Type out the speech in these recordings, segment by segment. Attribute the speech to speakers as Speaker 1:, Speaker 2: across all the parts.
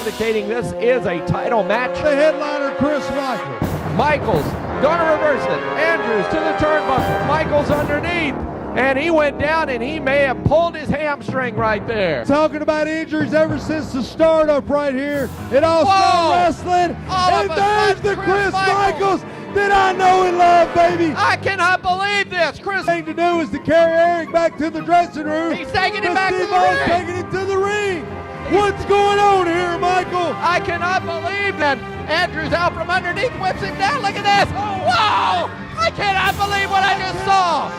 Speaker 1: indicating this is a title match.
Speaker 2: The headliner, Chris Michaels.
Speaker 1: Michaels gonna reverse it. Andrews to the turnbuckle. Michaels underneath. And he went down and he may have pulled his hamstring right there.
Speaker 2: Talking about injuries ever since the startup right here at All Star Wrestling. And there's the Chris Michaels that I know and love, baby.
Speaker 1: I cannot believe this. Chris.
Speaker 2: The thing to do is to carry Eric back to the dressing room.
Speaker 1: He's taking him back to the
Speaker 2: Steve-O's
Speaker 1: ring.
Speaker 2: taking him to the ring. What's going on here, Michael?
Speaker 1: I cannot believe that. Andrews out from underneath, whips him down. Look at this. Whoa! I cannot believe what I just saw.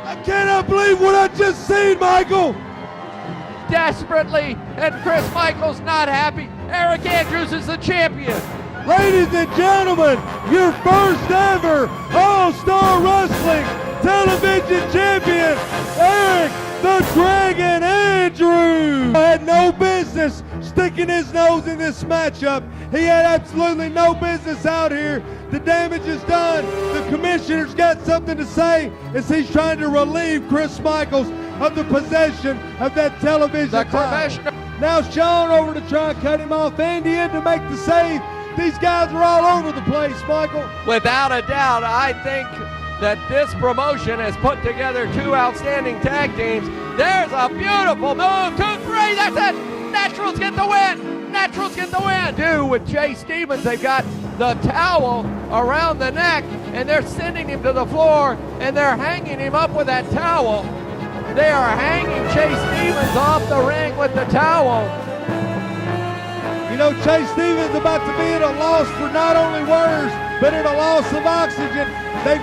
Speaker 2: I cannot believe what I just seen, Michael.
Speaker 1: Desperately, and Chris Michaels not happy. Eric Andrews is the champion.
Speaker 2: Ladies and gentlemen, your first ever All-Star Wrestling television champion, Eric the Dragon Andrews. Had no business sticking his nose in this matchup. He had absolutely no business out here. The damage is done. The commissioner's got something to say as he's trying to relieve Chris Michaels of the possession of that television title. Now Sean over to try and cut him off. Andy in to make the save. These guys are all over the place, Michael.
Speaker 1: Without a doubt, I think that this promotion has put together two outstanding tag teams. There's a beautiful move. 2-3, that's it. Naturals get the win. Naturals get the win. Do with Jay Stevens, they've got the towel around the neck, and they're sending him to the floor, and they're hanging him up with that towel. They are hanging Chase Stevens off the ring with the towel.
Speaker 2: You know, Chase Stevens about to be at a loss for not only words, but at a loss of oxygen. They've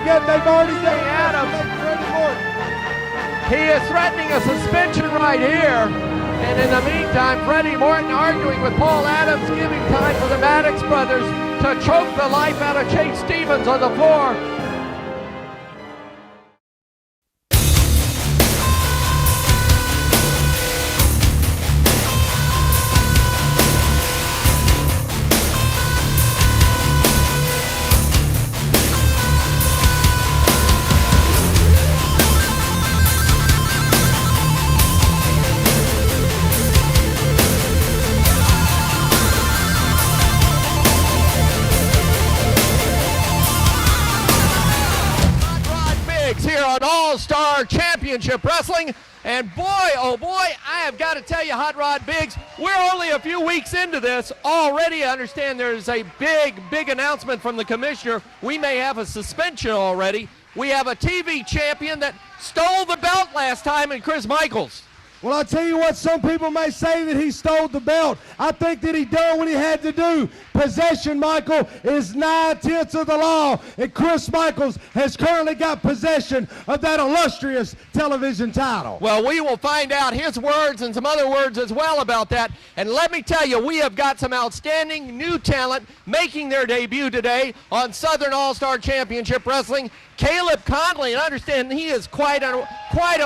Speaker 2: already got
Speaker 1: Adams. He is threatening a suspension right here. And in the meantime, Freddie Morton arguing with Paul Adams, giving time for the Maddox brothers to choke the life out of Chase Stevens on the floor. Here on All-Star Championship Wrestling, and boy, oh boy, I have got to tell you, Hot Rod Biggs, we're only a few weeks into this. Already, I understand there's a big announcement from the commissioner. We may have a suspension already. We have a TV champion that stole the belt last time in Chris Michaels.
Speaker 2: Well, I'll tell you what, some people may say that he stole the belt. I think that he done what he had to do. Possession, Michael, is 9/10 of the law, and Chris Michaels has currently got possession of that illustrious television title.
Speaker 1: Well, we will find out his words and some other words as well about that. And let me tell you, we have got some outstanding new talent making their debut today on Southern All-Star Championship Wrestling. Caleb Conley, and I understand he is quite a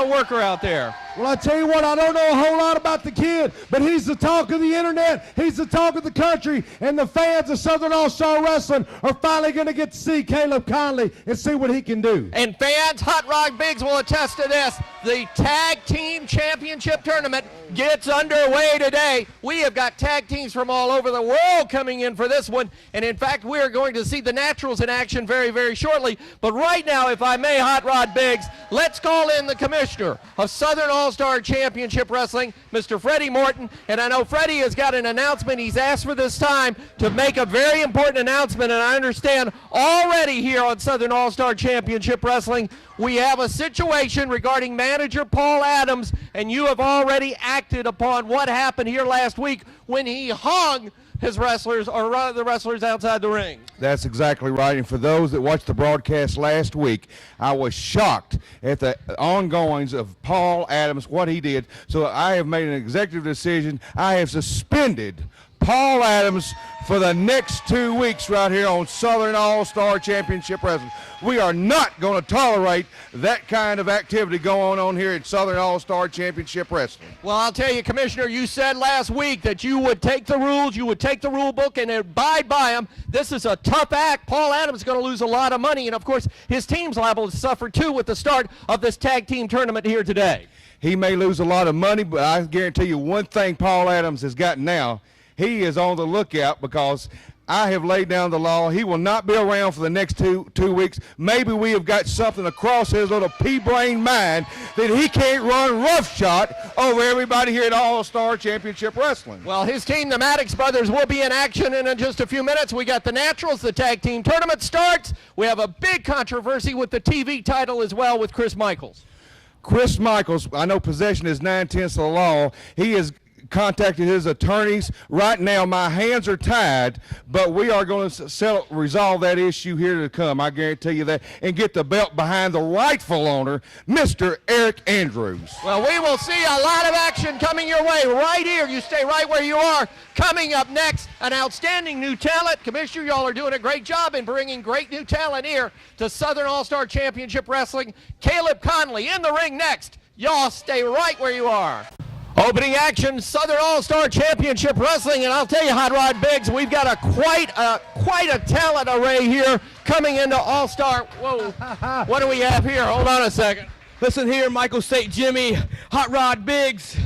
Speaker 1: worker out there.
Speaker 2: Well, I tell you what, I don't know a whole lot about the kid, but he's the talk of the internet, he's the talk of the country, and the fans of Southern All-Star Wrestling are finally going to get to see Caleb Conley and see what he can do.
Speaker 1: And fans, Hot Rod Biggs will attest to this. The Tag Team Championship Tournament gets underway today. We have got tag teams from all over the world coming in for this one, and in fact, we are going to see the Naturals in action very shortly. But right now, if I may, Hot Rod Biggs, let's call in the commissioner of Southern All-Star Championship Wrestling, Mr. Freddie Morton. And I know Freddie has got an announcement. He's asked for this time to make a very important announcement, and I understand already here on Southern All-Star Championship Wrestling, we have a situation regarding manager Paul Adams, and you have already acted upon what happened here last week when he hung his wrestlers, or rather the wrestlers outside the ring.
Speaker 3: That's exactly right. And for those that watched the broadcast last week, I was shocked at the ongoings of Paul Adams, what he did. So I have made an executive decision. I have suspended Paul Adams for the next 2 weeks right here on Southern All-Star Championship Wrestling. We are not going to tolerate that kind of activity going on here at Southern All-Star Championship Wrestling.
Speaker 1: Well, I'll tell you, Commissioner, you said last week that you would take the rules, you would take the rule book and abide by them. This is a tough act. Paul Adams is going to lose a lot of money, and of course, his team's liable to suffer too with the start of this tag team tournament here today.
Speaker 3: He may lose a lot of money, but I guarantee you one thing Paul Adams has got now. he is on the lookout because I have laid down the law. He will not be around for the next two weeks. Maybe we have got something across his little pea-brain mind that he can't run roughshod over everybody here at All-Star Championship Wrestling.
Speaker 1: Well, his team, the Maddox Brothers, will be in action in just a few minutes. We got the Naturals. The tag team tournament starts. We have a big controversy with the TV title as well with Chris Michaels.
Speaker 3: Chris Michaels, I know possession is 9/10 of the law. He has contacted his attorneys. Right now, my hands are tied, but we are going to resolve that issue here to come. I guarantee you that, and get the belt behind the rightful owner, Mr. Eric Andrews.
Speaker 1: Well, we will see a lot of action coming your way right here. You stay right where you are. Coming up next, an outstanding new talent. Commissioner, y'all are doing a great job in bringing great new talent here to Southern All-Star Championship Wrestling. Caleb Conley in the ring next. Y'all stay right where you are. Opening action, Southern All-Star Championship Wrestling, and I'll tell you, Hot Rod Biggs, we've got quite a talent array here coming into All-Star. Whoa, what do we have here? Hold on a second.
Speaker 4: Listen here, Michael St. Jimmy, Hot Rod Biggs.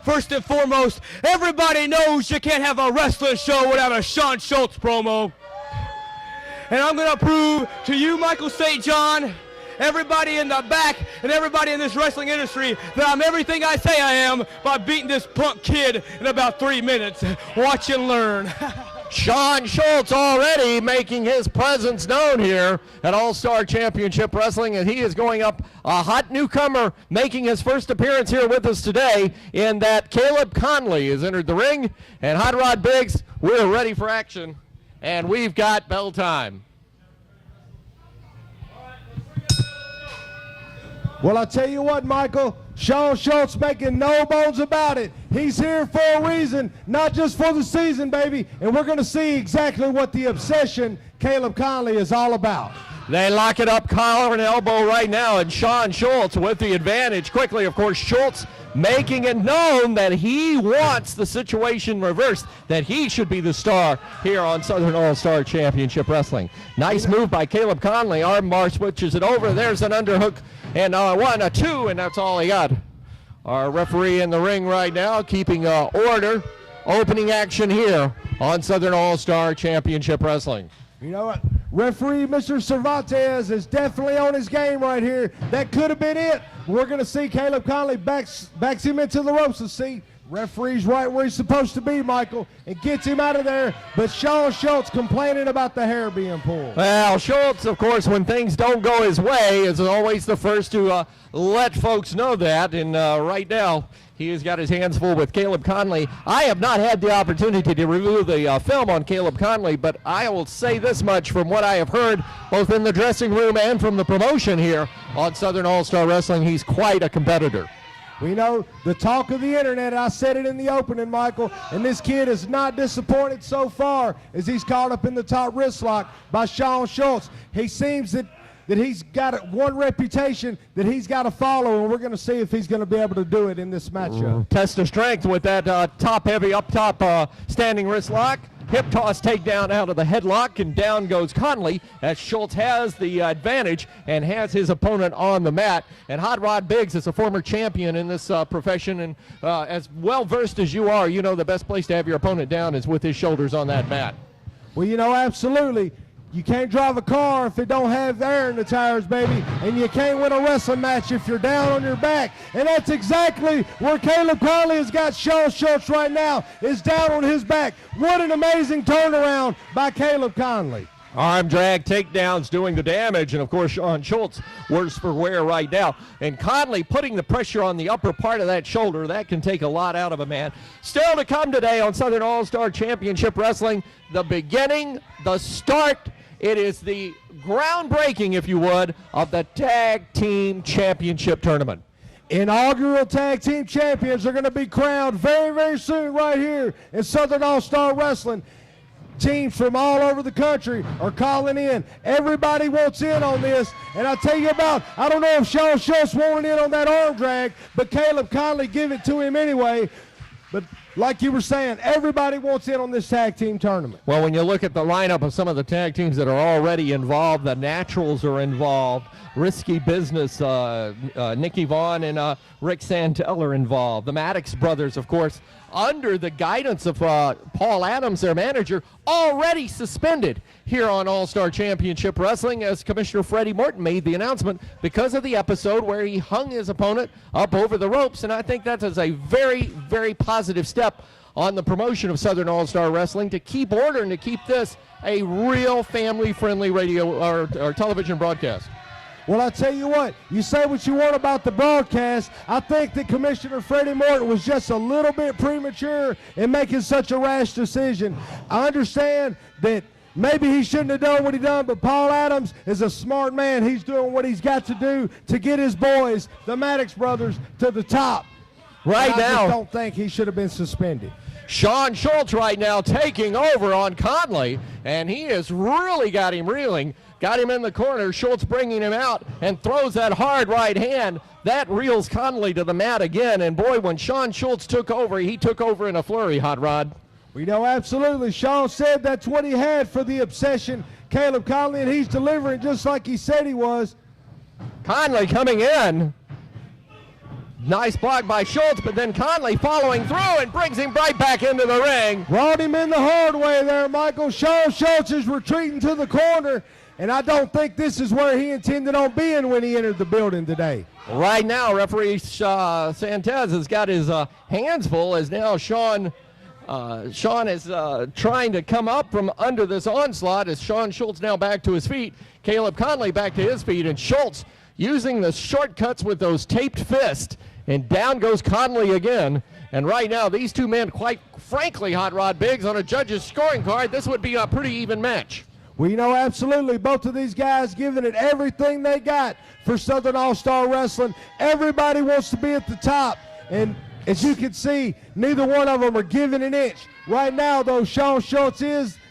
Speaker 4: First and foremost, everybody knows you can't have a wrestling show without a Shawn Schultz promo. And I'm going to prove to you, Michael St. John, everybody in the back, and everybody in this wrestling industry that I'm everything I say I am by beating this punk kid in about 3 minutes. Watch and learn.
Speaker 1: Shawn Schultz already making his presence known here at All-Star Championship Wrestling, and he is going up a hot newcomer making his first appearance here with us today in that Caleb Conley has entered the ring. And Hot Rod Biggs, we're ready for action, and we've got bell time.
Speaker 2: Well, I tell you what, Michael, Shawn Schultz making no bones about it. He's here for a reason, not just for the season, baby. And we're going to see exactly what the obsession Caleb Conley is all about.
Speaker 1: They lock it up collar and elbow right now, and Shawn Schultz with the advantage. Quickly, of course, Schultz making it known that he wants the situation reversed, that he should be the star here on Southern All-Star Championship Wrestling. Nice move by Caleb Conley. Armbar switches it over. There's an underhook, and 1, 2, and that's all he got. Our referee in the ring right now keeping order. Opening action here on Southern All-Star Championship Wrestling.
Speaker 2: You know what? Referee Mr. Cervantes is definitely on his game right here. That could have been it. We're going to see Caleb Conley backs him into the ropes. And see, referee's right where he's supposed to be, Michael, and gets him out of there. But Shawn Schultz complaining about the hair being pulled.
Speaker 1: Well, Schultz, of course, when things don't go his way, is always the first to let folks know that. And right now, he has got his hands full with Caleb Conley. I have not had the opportunity to review the film on Caleb Conley, but I will say this much from what I have heard, both in the dressing room and from the promotion here on Southern All-Star Wrestling. He's quite a competitor.
Speaker 2: We know the talk of the internet. I said it in the opening, Michael, and this kid is not disappointed so far as he's caught up in the top wrist lock by Shawn Schultz. He seems that he's got one reputation that he's got to follow, and we're going to see if he's going to be able to do it in this matchup.
Speaker 1: Test of strength with that top-heavy, up-top standing wrist lock. Hip toss takedown out of the headlock, and down goes Conley as Schultz has the advantage and has his opponent on the mat. And Hot Rod Biggs is a former champion in this profession, and as well-versed as you are, you know the best place to have your opponent down is with his shoulders on that mat.
Speaker 2: Well, you know, absolutely. You can't drive a car if it don't have air in the tires, baby. And you can't win a wrestling match if you're down on your back. And that's exactly where Caleb Conley has got Shawn Schultz right now, is down on his back. What an amazing turnaround by Caleb Conley.
Speaker 1: Arm drag takedowns doing the damage, and of course Shawn Schultz worse for wear right now. And Conley putting the pressure on the upper part of that shoulder. That can take a lot out of a man. Still to come today on Southern All-Star Championship Wrestling, the beginning, the start. It is the groundbreaking, if you would, of the Tag Team Championship Tournament.
Speaker 2: Inaugural Tag Team Champions are going to be crowned very, very soon right here in Southern All-Star Wrestling. Teams from all over the country are calling in. Everybody wants in on this. And I'll tell you about, I don't know if Shawn Schultz wanted in on that arm drag, but Caleb Conley give it to him anyway. But like you were saying, everybody wants in on this tag team tournament.
Speaker 1: Well, when you look at the lineup of some of the tag teams that are already involved, the Naturals are involved. Risky Business, Nicky Vaughn and Rick Santel are involved. The Maddox brothers, of course, under the guidance of Paul Adams, their manager, already suspended here on All-Star Championship Wrestling, as Commissioner Freddie Morton made the announcement because of the episode where he hung his opponent up over the ropes. And I think that is a very, very positive step on the promotion of Southern All-Star Wrestling to keep order and to keep this a real family-friendly radio or television broadcast.
Speaker 2: Well, I tell you what, you say what you want about the broadcast. I think that Commissioner Freddie Morton was just a little bit premature in making such a rash decision. I understand that maybe he shouldn't have done what he done, but Paul Adams is a smart man. He's doing what he's got to do to get his boys, the Maddox brothers, to the top.
Speaker 1: Right
Speaker 2: I
Speaker 1: now,
Speaker 2: just don't think he should have been suspended.
Speaker 1: Shawn Schultz right now taking over on Conley, and he has really got him reeling. Got him in the corner. Schultz bringing him out and throws that hard right hand. That reels Conley to the mat again. And boy, when Shawn Schultz took over, he took over in a flurry, Hot Rod.
Speaker 2: We know absolutely. Shawn said that's what he had for the obsession, Caleb Conley, and he's delivering just like he said he was.
Speaker 1: Conley coming in. Nice block by Schultz, but then Conley following through and brings him right back into the ring.
Speaker 2: Brought him in the hard way there, Michael. Shawn Schultz is retreating to the corner, and I don't think this is where he intended on being when he entered the building today.
Speaker 1: Right now, referee Santez has got his hands full as now Shawn is trying to come up from under this onslaught as Shawn Schultz now back to his feet. Caleb Conley back to his feet, and Schultz using the shortcuts with those taped fists. And down goes Conley again. And right now, these two men, quite frankly, Hot Rod Biggs, on a judge's scoring card, this would be a pretty even match.
Speaker 2: Well, you know, absolutely. Both of these guys giving it everything they got for Southern All-Star Wrestling. Everybody wants to be at the top. And as you can see, neither one of them are giving an inch. Right now, though, Shawn Schultz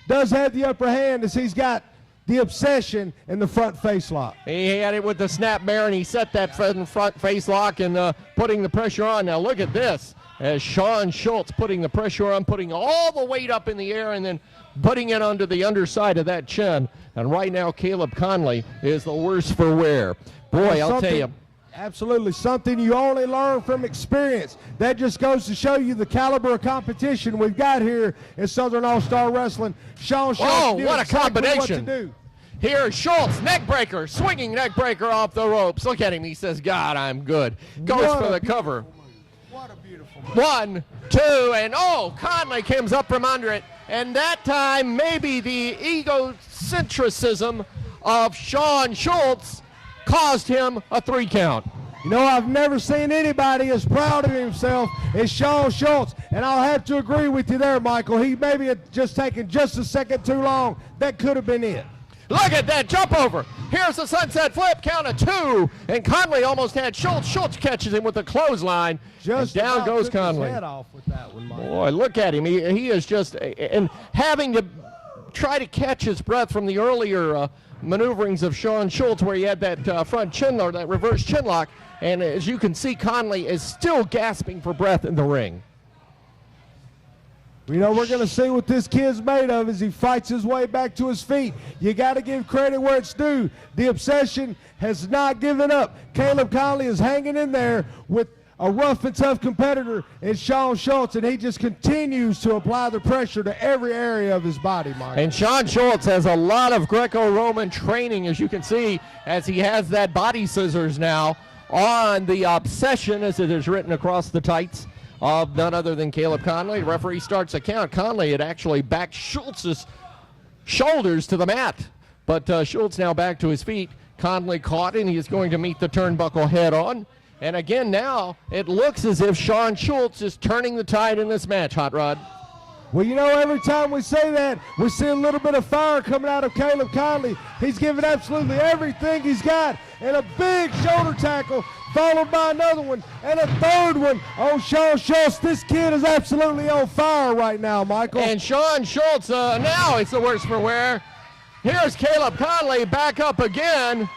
Speaker 2: does have the upper hand as he's got the obsession in the front face lock.
Speaker 1: He had it with the snap mare, and he set that front face lock and putting the pressure on. Now look at this, as Shawn Schultz putting the pressure on, putting all the weight up in the air and then putting it onto the underside of that chin. And right now, Caleb Conley is the worse for wear. Boy, I'll tell you.
Speaker 2: Absolutely, something you only learn from experience. That just goes to show you the caliber of competition we've got here in Southern All-Star Wrestling. Shawn Schultz knew
Speaker 1: what a
Speaker 2: exactly
Speaker 1: combination.
Speaker 2: what to do.
Speaker 1: Here's Schultz, neck breaker, swinging neck breaker off the ropes. Look at him, he says, God, I'm good. Goes for the cover.
Speaker 2: What a beautiful move.
Speaker 1: 1, 2, and Conley comes up from under it. And that time, maybe the egocentricism of Shawn Schultz caused him a 3 count.
Speaker 2: You know, I've never seen anybody as proud of himself as Shawn Schultz, and I'll have to agree with you there, Michael. He maybe had just taken just a second too long. That could have been it.
Speaker 1: Look at that jump over. Here's the sunset flip, count of 2, and Conley almost had Schultz. Schultz catches him with a clothesline,
Speaker 2: Just
Speaker 1: and down
Speaker 2: about
Speaker 1: goes
Speaker 2: took his
Speaker 1: Conley.
Speaker 2: head off with that one, Michael.
Speaker 1: Boy, look at him. He is just, and having to try to catch his breath from the earlier maneuverings of Shawn Schultz where he had that front chin or that reverse chin lock, and as you can see, Conley is still gasping for breath in the ring.
Speaker 2: You know, we're going to see what this kid's made of as he fights his way back to his feet. You got to give credit where it's due. The obsession has not given up. Caleb Conley is hanging in there with a rough and tough competitor in Shawn Schultz, and he just continues to apply the pressure to every area of his body, Mike.
Speaker 1: And Shawn Schultz has a lot of Greco-Roman training, as you can see, as he has that body scissors now on the obsession, as it is written across the tights of none other than Caleb Conley. The referee starts a count. Conley had actually backed Schultz's shoulders to the mat, but Schultz now back to his feet. Conley caught, and he is going to meet the turnbuckle head on. And again, now it looks as if Shawn Schultz is turning the tide in this match, Hot Rod.
Speaker 2: Well, you know, every time we say that, we see a little bit of fire coming out of Caleb Conley. He's giving absolutely everything he's got, and a big shoulder tackle followed by another one and a third one on Shawn Schultz. This kid is absolutely on fire right now, Michael.
Speaker 1: And Shawn Schultz, now it's the worst for wear. Here's Caleb Conley back up again.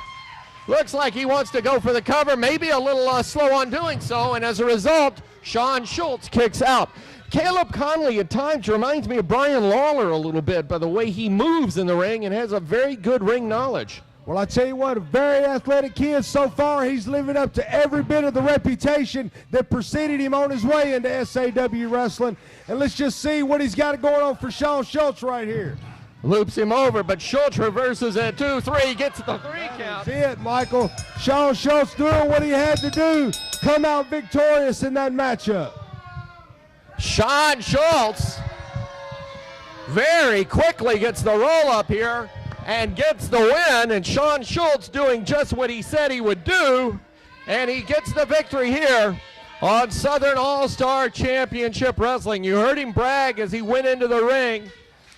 Speaker 1: Looks like he wants to go for the cover, maybe a little slow on doing so, and as a result, Shawn Schultz kicks out. Caleb Conley at times reminds me of Brian Lawler a little bit by the way he moves in the ring and has a very good ring knowledge.
Speaker 2: Well, I tell you what, a very athletic kid so far. He's living up to every bit of the reputation that preceded him on his way into SAW Wrestling. And let's just see what he's got going on for Shawn Schultz right here.
Speaker 1: Loops him over, but Schultz reverses at 2-3, gets the 3 count.
Speaker 2: That's it, Michael. Shawn Schultz doing what he had to do. Come out victorious in that matchup.
Speaker 1: Shawn Schultz very quickly gets the roll up here and gets the win, and Shawn Schultz doing just what he said he would do, and he gets the victory here on Southern All-Star Championship Wrestling. You heard him brag as he went into the ring,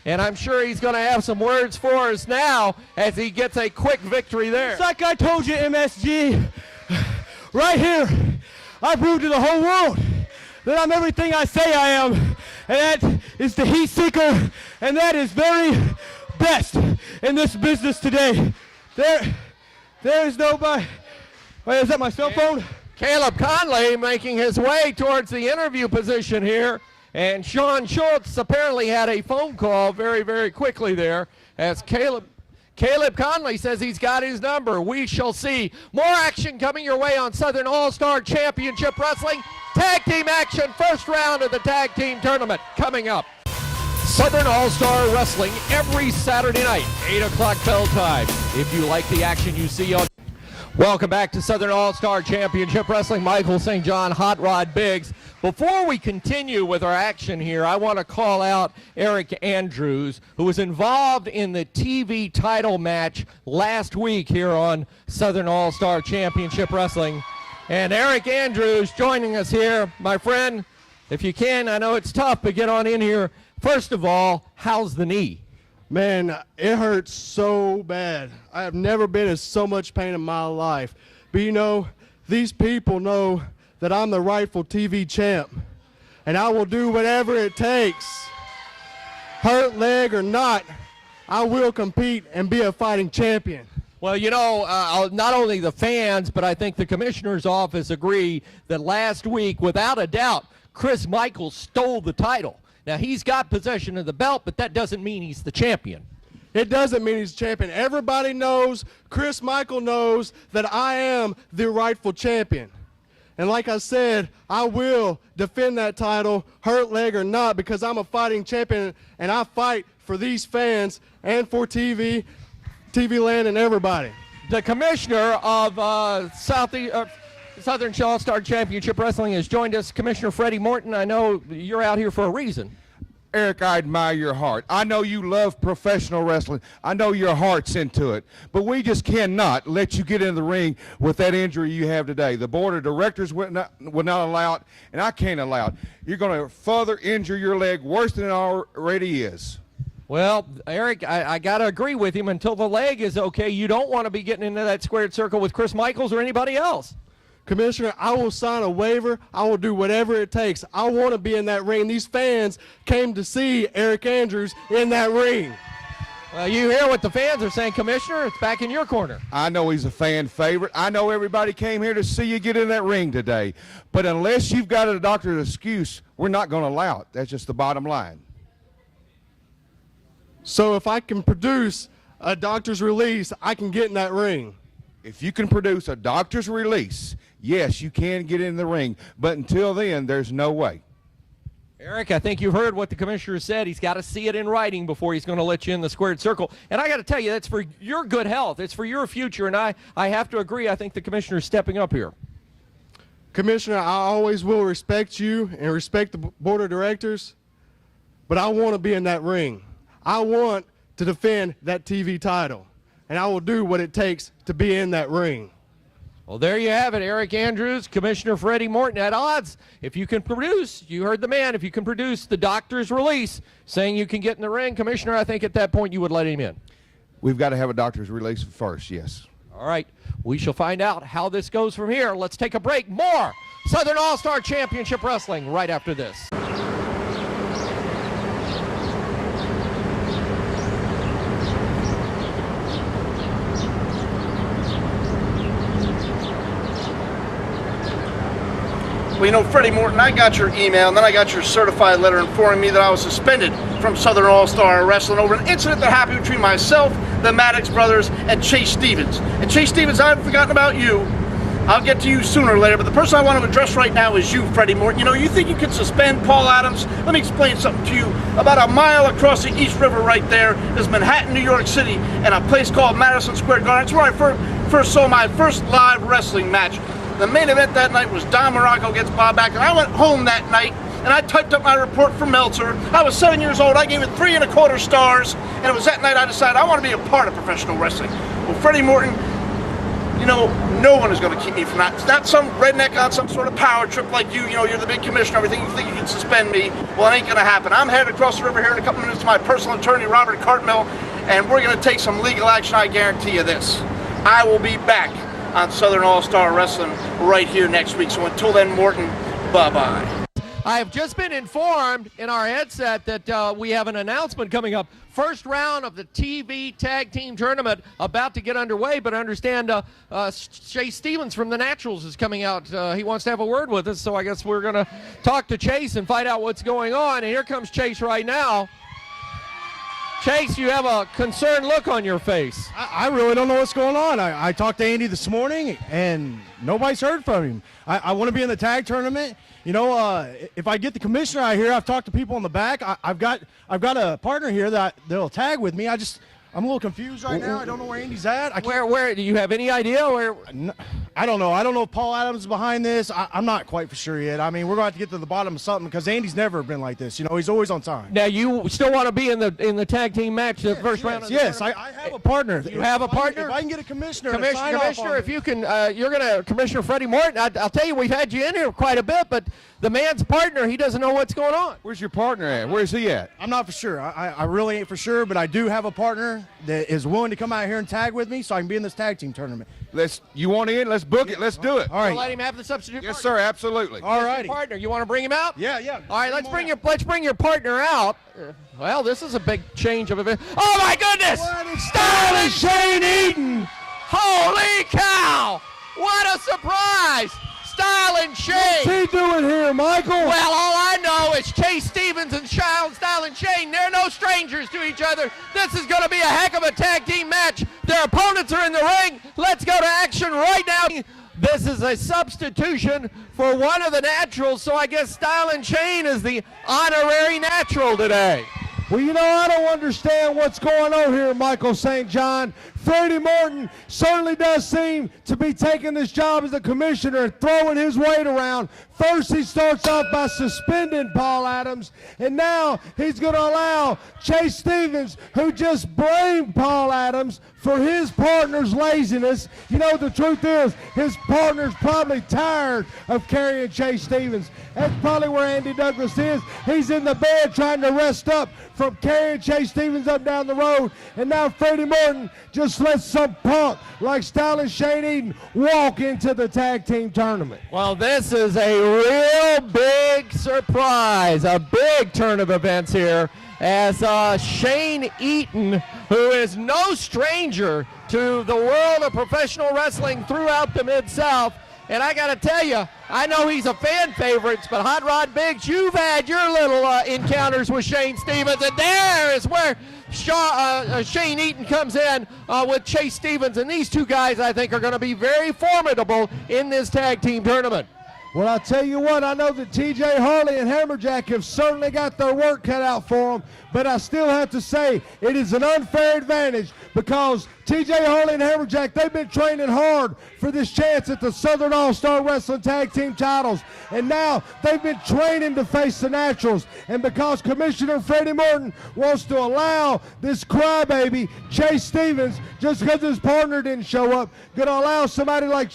Speaker 1: and I'm sure he's going to have some words for us now as he gets a quick victory there.
Speaker 4: It's like I told you, MSG, right here, I proved to the whole world that I'm everything I say I am, and that is the heat seeker, and that is very best in this business today. There is nobody. Wait, is that my cell phone?
Speaker 1: Caleb Conley making his way towards the interview position here, and Shawn Schultz apparently had a phone call very, very quickly there as Caleb Conley says he's got his number. We shall see. More action coming your way on Southern All-Star Championship Wrestling. Tag team action, first round of the tag team tournament coming up. Southern All-Star Wrestling every Saturday night, 8 o'clock bell time. If you like the action you see on... Welcome back to Southern All-Star Championship Wrestling. Michael St. John, Hot Rod Biggs. Before we continue with our action here, I want to call out Eric Andrews, who was involved in the TV title match last week here on Southern All-Star Championship Wrestling. And Eric Andrews joining us here. My friend, if you can, I know it's tough, but get on in here. First of all, how's the knee?
Speaker 5: Man, it hurts so bad. I have never been in so much pain in my life. But you know, these people know that I'm the rightful TV champ, and I will do whatever it takes. Hurt leg or not, I will compete and be a fighting champion.
Speaker 1: Well, you know, not only the fans, but I think the commissioner's office agree that last week, without a doubt, Chris Michaels stole the title. Now, he's got possession of the belt, but that doesn't mean he's the champion.
Speaker 5: It doesn't mean he's champion. Everybody knows, Chris Michael knows that I am the rightful champion. And like I said, I will defend that title, hurt leg or not, because I'm a fighting champion, and I fight for these fans and for TV Land and everybody.
Speaker 1: The commissioner of Southern All-Star Championship Wrestling has joined us, Commissioner Freddie Morton. I know you're out here for a reason.
Speaker 3: Eric, I admire your heart. I know you love professional wrestling. I know your heart's into it. But we just cannot let you get in the ring with that injury you have today. The board of directors would not allow it, and I can't allow it. You're going to further injure your leg worse than it already is.
Speaker 1: Well, Eric, I got to agree with him. Until the leg is okay, you don't want to be getting into that squared circle with Chris Michaels or anybody else.
Speaker 5: Commissioner, I will sign a waiver. I will do whatever it takes. I want to be in that ring. These fans came to see Eric Andrews in that ring.
Speaker 1: Well, you hear what the fans are saying, Commissioner. It's back in your corner.
Speaker 3: I know he's a fan favorite. I know everybody came here to see you get in that ring today. But unless you've got a doctor's excuse, we're not going to allow it. That's just the bottom line.
Speaker 5: So if I can produce a doctor's release, I can get in that ring.
Speaker 3: If you can produce a doctor's release, yes, you can get in the ring. But until then, there's no way.
Speaker 1: Eric, I think you've heard what the commissioner said. He's got to see it in writing before he's going to let you in the squared circle. And I got to tell you, that's for your good health. It's for your future. And I have to agree, I think the commissioner's stepping up here.
Speaker 5: Commissioner, I always will respect you and respect the board of directors, but I want to be in that ring. I want to defend that TV title, and I will do what it takes to be in that ring.
Speaker 1: Well, there you have it, Eric Andrews, Commissioner Freddie Morton at odds. If you can produce, you heard the man, if you can produce the doctor's release saying you can get in the ring, Commissioner, I think at that point you would let him in.
Speaker 3: We've got to have a doctor's release first, yes.
Speaker 1: All right, we shall find out how this goes from here. Let's take a break. More Southern All-Star Championship Wrestling right after this.
Speaker 6: Well, you know, Freddie Morton, I got your email, and then I got your certified letter informing me that I was suspended from Southern All-Star Wrestling over an incident that happened between myself, the Maddox brothers, and Chase Stevens. And Chase Stevens, I haven't forgotten about you. I'll get to you sooner or later, but the person I want to address right now is you, Freddie Morton. You know, you think you can suspend Paul Adams? Let me explain something to you. About a mile across the East River right there is Manhattan, New York City, and a place called Madison Square Garden. That's where I first saw my first live wrestling match. The main event that night was Don Morocco against Bob Backlund. I went home that night, and I typed up my report for Meltzer. I was 7 years old. I gave it 3¼ stars, and it was that night I decided I want to be a part of professional wrestling. Well, Freddie Morton, you know, no one is going to keep me from that. It's not some redneck on some sort of power trip like you. You know, you're the big commissioner, everything. You think you can suspend me. Well, it ain't going to happen. I'm headed across the river here in a couple minutes to my personal attorney, Robert Cartmill, and we're going to take some legal action. I guarantee you this. I will be back on Southern All-Star Wrestling right here next week. So until then, Morton, bye-bye.
Speaker 1: I have just been informed in our headset that we have an announcement coming up. First round of the TV Tag Team Tournament about to get underway, but I understand Chase Stevens from the Naturals is coming out. He wants to have a word with us, so I guess we're going to talk to Chase and find out what's going on. And here comes Chase right now. Chase, you have a concerned look on your face.
Speaker 5: I really don't know what's going on. I talked to Andy this morning, and nobody's heard from him. I want to be in the tag tournament. You know, if I get the commissioner out here, I've talked to people in the back. I've got a partner here that'll tag with me. I'm a little confused right now. I don't know where Andy's at.
Speaker 1: Where do you have any idea where?
Speaker 5: I don't know. I don't know if Paul Adams is behind this. I'm not quite for sure yet. I mean, we're going to have to get to the bottom of something because Andy's never been like this. You know, he's always on time.
Speaker 1: Now, you still want to be in the tag team match, the first round of the
Speaker 5: Yes,
Speaker 1: tournament?
Speaker 5: I have a partner.
Speaker 1: You have a partner?
Speaker 5: If I can get a commissioner, to sign off
Speaker 1: Commissioner,
Speaker 5: on
Speaker 1: if you can, you're going to, Commissioner Freddie Morton, I'll tell you, we've had you in here quite a bit, but the man's partner, he doesn't know what's going on.
Speaker 3: Where's your partner at? Where's he at?
Speaker 5: I'm not for sure. I really ain't for sure, but I do have a partner that is willing to come out here and tag with me so I can be in this tag team tournament.
Speaker 3: You want in? Let's book it. Let's do it.
Speaker 5: All right.
Speaker 1: So let him have the substitute
Speaker 3: Yes,
Speaker 1: partner.
Speaker 3: sir. Absolutely.
Speaker 5: All
Speaker 1: Your
Speaker 5: righty.
Speaker 1: partner, you want to bring him out?
Speaker 5: Yeah.
Speaker 1: All right, let's bring your partner out. Well, this is a big change of event. Oh my goodness! Styling Shane Eaton! Holy cow! What a surprise! Styling Shane!
Speaker 2: What's he doing here, Michael?
Speaker 1: Well, all I know is Chase Stevens and Styling Shane, they're no strangers to each other. This is going to be a heck of a tag team match. Their opponents are in the ring. Let's go to action right now. This is a substitution for one of the Naturals, so I guess Styling Shane is the honorary Natural today.
Speaker 2: Well, you know, I don't understand what's going on here, Michael St. John. Freddie Morton certainly does seem to be taking this job as a commissioner and throwing his weight around. First, he starts off by suspending Paul Adams, and now he's going to allow Chase Stevens, who just blamed Paul Adams for his partner's laziness. You know, the truth is, his partner's probably tired of carrying Chase Stevens. That's probably where Andy Douglas is. He's in the bed trying to rest up from carrying Chase Stevens up down the road, and now Freddie Morton just lets some punk like Styling Shane Eaton walk into the tag team tournament.
Speaker 1: Well, this is a real big surprise, a big turn of events here as Shane Eaton, who is no stranger to the world of professional wrestling throughout the Mid-South. And I got to tell you, I know he's a fan favorite, but Hot Rod Biggs, you've had your little encounters with Shane Stevens, and there is where Shane Eaton comes in with Chase Stevens, and these two guys, I think, are going to be very formidable in this tag team tournament.
Speaker 2: Well, I'll tell you what, I know that TJ Harley and Hammerjack have certainly got their work cut out for them, but I still have to say it is an unfair advantage because TJ Harley and Hammerjack, they've been training hard for this chance at the Southern All-Star Wrestling Tag Team titles, and now they've been training to face the Naturals, and because Commissioner Freddie Morton wants to allow this crybaby, Chase Stevens, just because his partner didn't show up, going to allow somebody like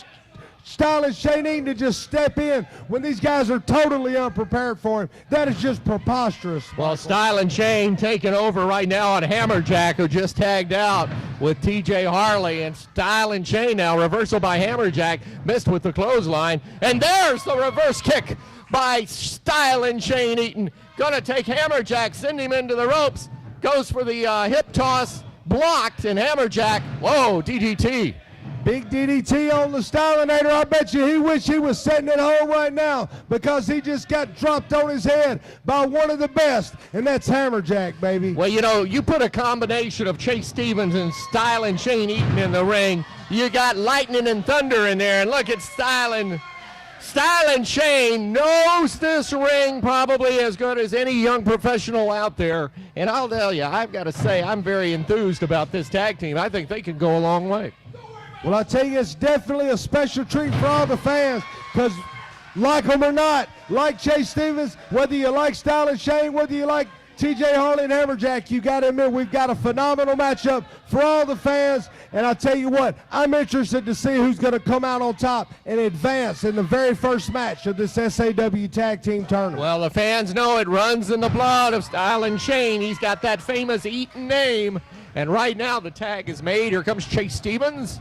Speaker 2: Styling Shane Eaton to just step in when these guys are totally unprepared for him. That is just preposterous.
Speaker 1: Well, Styling Shane taking over right now on Hammerjack, who just tagged out with TJ Harley, and Styling Shane now reversal by Hammerjack, missed with the clothesline, and there's the reverse kick by Styling Shane Eaton. Gonna take Hammerjack, send him into the ropes, goes for the hip toss, blocked, and Hammerjack, whoa, DDT.
Speaker 2: Big DDT on the Stylinator. I bet you he wish he was sitting at home right now because he just got dropped on his head by one of the best, and that's Hammerjack, baby.
Speaker 1: Well, you know, you put a combination of Chase Stevens and Stylin' Shane Eaton in the ring. You got lightning and thunder in there, and look at Stylin' Shane knows this ring probably as good as any young professional out there. And I'll tell you, I've got to say, I'm very enthused about this tag team. I think they can go a long way.
Speaker 2: Well, I tell you, it's definitely a special treat for all the fans because, like them or not, like Chase Stevens, whether you like Stylin' Shane, whether you like TJ Harley and Hammerjack, you got to admit we've got a phenomenal matchup for all the fans. And I tell you what, I'm interested to see who's going to come out on top and advance in the very first match of this SAW Tag Team Tournament.
Speaker 1: Well, the fans know it runs in the blood of Stylin' Shane. He's got that famous Eaton name. And right now the tag is made. Here comes Chase Stevens.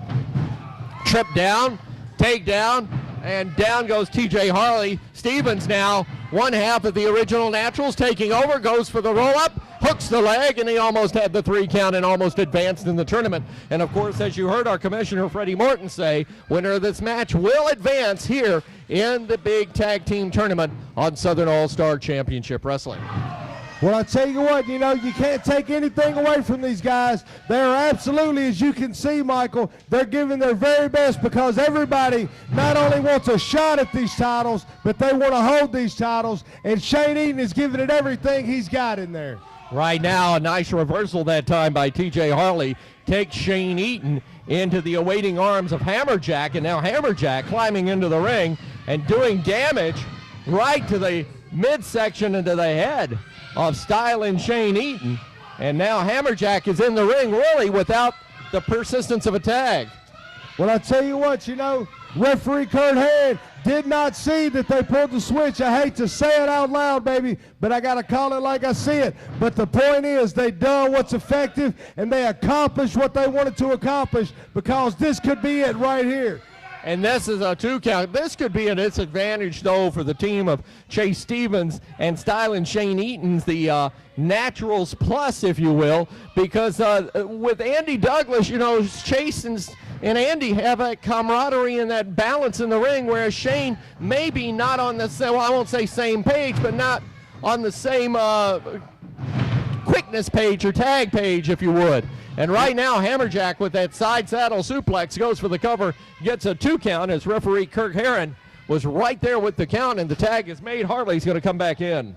Speaker 1: Trip down, take down, and down goes TJ Harley. Stevens now, one half of the original Naturals, taking over, goes for the roll-up, hooks the leg, and he almost had the 3 count and almost advanced in the tournament. And of course, as you heard our commissioner Freddie Morton say, winner of this match will advance here in the big tag team tournament on Southern All-Star Championship Wrestling.
Speaker 2: Well, I tell you what, you know, you can't take anything away from these guys. They're absolutely, as you can see, Michael, they're giving their very best because everybody not only wants a shot at these titles, but they want to hold these titles, and Shane Eaton is giving it everything he's got in there.
Speaker 1: Right now, a nice reversal that time by TJ Harley takes Shane Eaton into the awaiting arms of Hammerjack, and now Hammerjack climbing into the ring and doing damage right to the midsection and to the head of Stylin' Shane Eaton. And now Hammerjack is in the ring really without the persistence of a tag.
Speaker 2: Well, I tell you what, you know, referee Kurt Herring did not see that they pulled the switch. I hate to say it out loud, baby, but I got to call it like I see it. But the point is they done what's effective, and they accomplished what they wanted to accomplish because this could be it right here.
Speaker 1: And this is a 2 count. This could be a disadvantage, though, for the team of Chase Stevens and Stylin' Shane Eaton's, the Naturals Plus, if you will, because with Andy Douglas, you know, Chase and Andy have that camaraderie and that balance in the ring, whereas Shane maybe not on the same, well, I won't say same page, but not on the same quickness page or tag page, if you would. And right now, Hammerjack with that side saddle suplex goes for the cover, gets a 2 count as referee Kirk Herring was right there with the count, and the tag is made. Harley's going to come back in.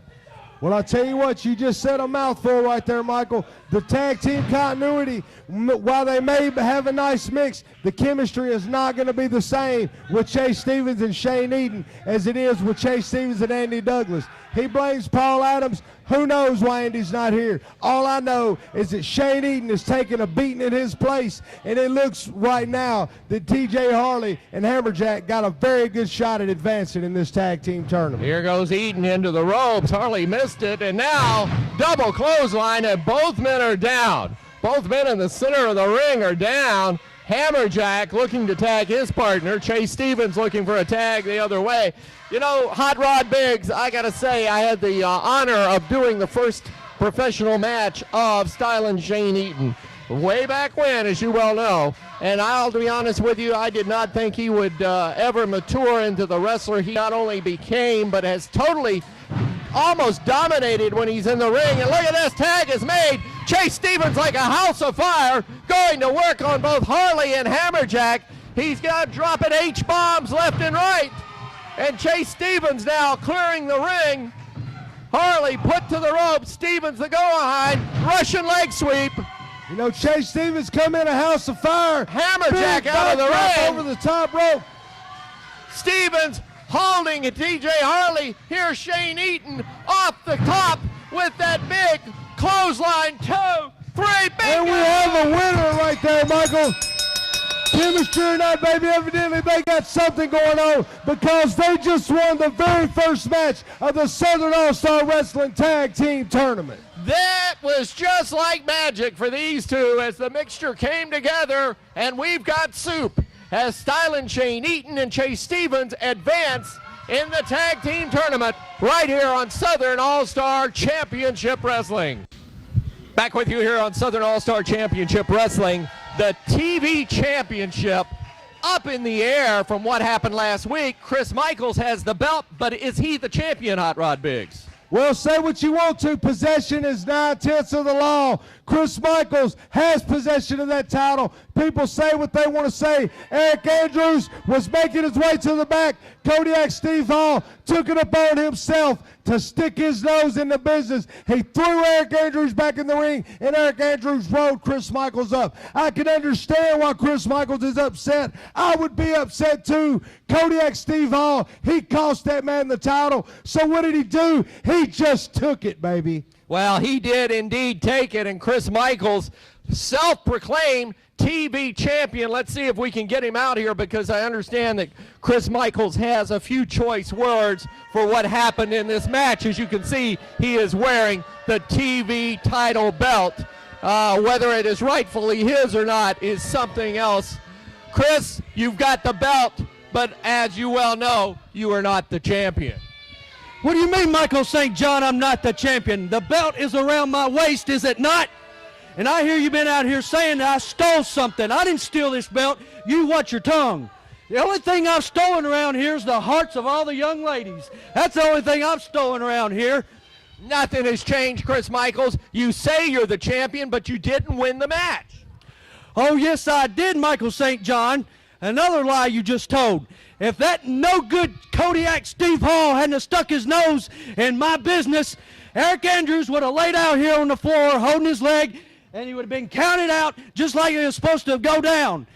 Speaker 2: Well, I tell you what, you just said a mouthful right there, Michael. The tag team continuity, while they may have a nice mix, the chemistry is not going to be the same with Chase Stevens and Shane Eaton as it is with Chase Stevens and Andy Douglas. He blames Paul Adams. Who knows why Andy's not here? All I know is that Shane Eaton is taking a beating in his place, and it looks right now that TJ Harley and Hammerjack got a very good shot at advancing in this tag team tournament.
Speaker 1: Here goes Eaton into the ropes. Harley missed it, and now double clothesline, and both men are down. Both men in the center of the ring are down. Hammerjack looking to tag his partner. Chase Stevens looking for a tag the other way. You know, Hot Rod Biggs, I got to say, I had the honor of doing the first professional match of Stylin' Shane Eaton way back when, as you well know. And I'll be honest with you, I did not think he would ever mature into the wrestler he not only became, but has totally almost dominated when he's in the ring. And look at this, tag is made. Chase Stevens like a house of fire, going to work on both Harley and Hammerjack. He's got dropping H-bombs left and right. And Chase Stevens now clearing the ring. Harley put to the rope. Stevens the go-behind. Russian leg sweep.
Speaker 2: You know, Chase Stevens come in a house of fire.
Speaker 1: Hammerjack out of the ring.
Speaker 2: Over the top rope.
Speaker 1: Stevens holding TJ Harley. Here's Shane Eaton off the top with that big clothesline. 2, 3, big.
Speaker 2: And we have a winner right there, Michael. Chemistry or not, baby, evidently they got something going on because they just won the very first match of the Southern All-Star Wrestling Tag Team Tournament.
Speaker 1: That was just like magic for these two as the mixture came together, and we've got soup as Stylin' Shane Eaton and Chase Stevens advance in the tag team tournament right here on Southern All-Star Championship Wrestling. Back with you here on Southern All-Star Championship Wrestling. The TV championship up in the air from what happened last week. Chris Michaels has the belt, but is he the champion, Hot Rod Biggs?
Speaker 2: Well, say what you want to. Possession is 9/10 of the law. Chris Michaels has possession of that title. People say what they want to say. Eric Andrews was making his way to the back. Kodiak Steve Hall took it upon himself to stick his nose in the business. He threw Eric Andrews back in the ring, and Eric Andrews rolled Chris Michaels up. I can understand why Chris Michaels is upset. I would be upset too. Kodiak Steve Hall, he cost that man the title. So what did he do? He just took it, baby.
Speaker 1: Well, he did indeed take it, and Chris Michaels, self-proclaimed TV champion. Let's see if we can get him out here, because I understand that Chris Michaels has a few choice words for what happened in this match. As you can see, he is wearing the TV title belt. Whether it is rightfully his or not is something else. Chris, you've got the belt, but as you well know, you are not the champion.
Speaker 4: What do you mean, Michael St. John, I'm not the champion? The belt is around my waist, is it not? And I hear you've been out here saying that I stole something. I didn't steal this belt. You watch your tongue. The only thing I've stolen around here is the hearts of all the young ladies. That's the only thing I've stolen around here.
Speaker 1: Nothing has changed, Chris Michaels. You say you're the champion, but you didn't win the match.
Speaker 4: Oh, yes, I did, Michael St. John. Another lie you just told. If that no-good Kodiak Steve Hall hadn't have stuck his nose in my business, Eric Andrews would have laid out here on the floor holding his leg, and he would have been counted out just like he was supposed to go down.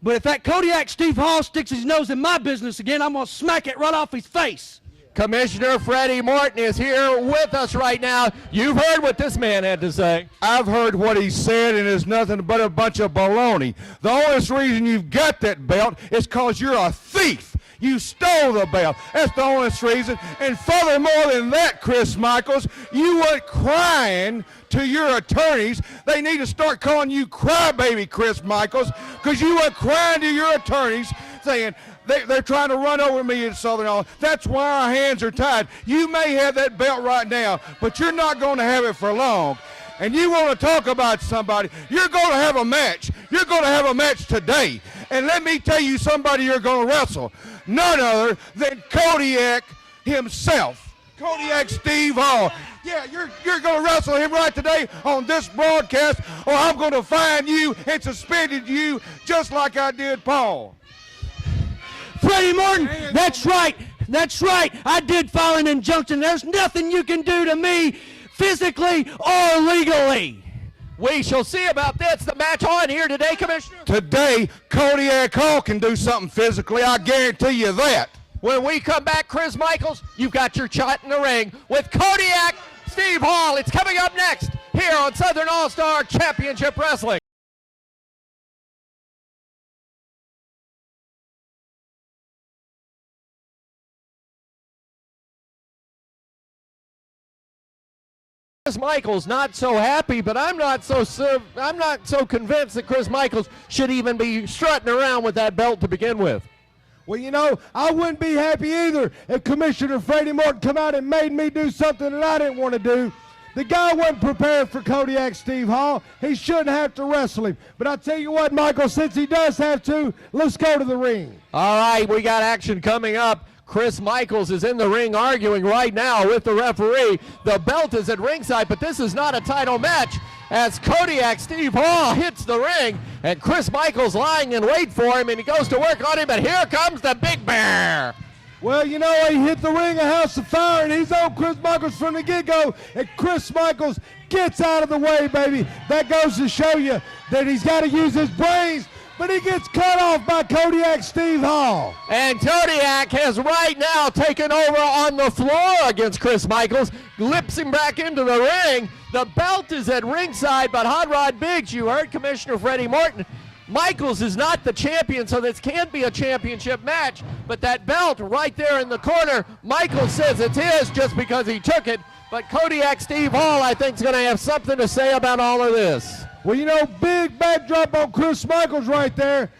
Speaker 4: But if that Kodiak Steve Hall sticks his nose in my business again, I'm going to smack it right off his face.
Speaker 1: Commissioner Freddie Morton is here with us right now. You've heard what this man had to say.
Speaker 3: I've heard what he said, and it's nothing but a bunch of baloney. The only reason you've got that belt is because you're a thief. You stole the belt. That's the only reason. And furthermore than that, Chris Michaels, you went crying to your attorneys. They need to start calling you crybaby, Chris Michaels, because you went crying to your attorneys saying, they're trying to run over me in Southern Illinois. That's why our hands are tied. You may have that belt right now, but you're not going to have it for long. And you want to talk about somebody, you're going to have a match. You're going to have a match today. And let me tell you somebody you're going to wrestle. None other than Kodiak himself. Kodiak Steve Hall. Yeah, you're going to wrestle him right today on this broadcast, or I'm going to fine you and suspend you just like I did Paul.
Speaker 4: Freddie Morton, that's right. That's right. I did file an injunction. There's nothing you can do to me physically or legally.
Speaker 1: We shall see about this. The match on here today, Commissioner.
Speaker 3: Today, Kodiak Hall can do something physically. I guarantee you that.
Speaker 1: When we come back, Chris Michaels, you've got your shot in the ring with Kodiak Steve Hall. It's coming up next here on Southern All-Star Championship Wrestling. Chris Michaels not so happy, but I'm not so convinced that Chris Michaels should even be strutting around with that belt to begin with.
Speaker 2: Well, you know, I wouldn't be happy either if Commissioner Freddie Morton come out and made me do something that I didn't want to do. The guy wasn't prepared for Kodiak Steve Hall. He shouldn't have to wrestle him. But I tell you what, Michael, since he does have to, let's go to the ring.
Speaker 1: All right, we got action coming up. Chris Michaels is in the ring arguing right now with the referee. The belt is at ringside, but this is not a title match as Kodiak Steve Hall hits the ring, and Chris Michaels lying in wait for him, and he goes to work on him, and here comes the Big Bear.
Speaker 2: Well, you know, he hit the ring, a house of fire, and he's on Chris Michaels from the get-go, and Chris Michaels gets out of the way, baby. That goes to show you that he's got to use his brains, but he gets cut off by Kodiak Steve Hall.
Speaker 1: And Kodiak has right now taken over on the floor against Chris Michaels, lips him back into the ring. The belt is at ringside, but Hot Rod Biggs, you heard Commissioner Freddie Morton, Michaels is not the champion, so this can't be a championship match, but that belt right there in the corner, Michaels says it's his just because he took it, but Kodiak Steve Hall, I think, is going to have something to say about all of this.
Speaker 2: Well, you know, big backdrop on Chris Michaels right there.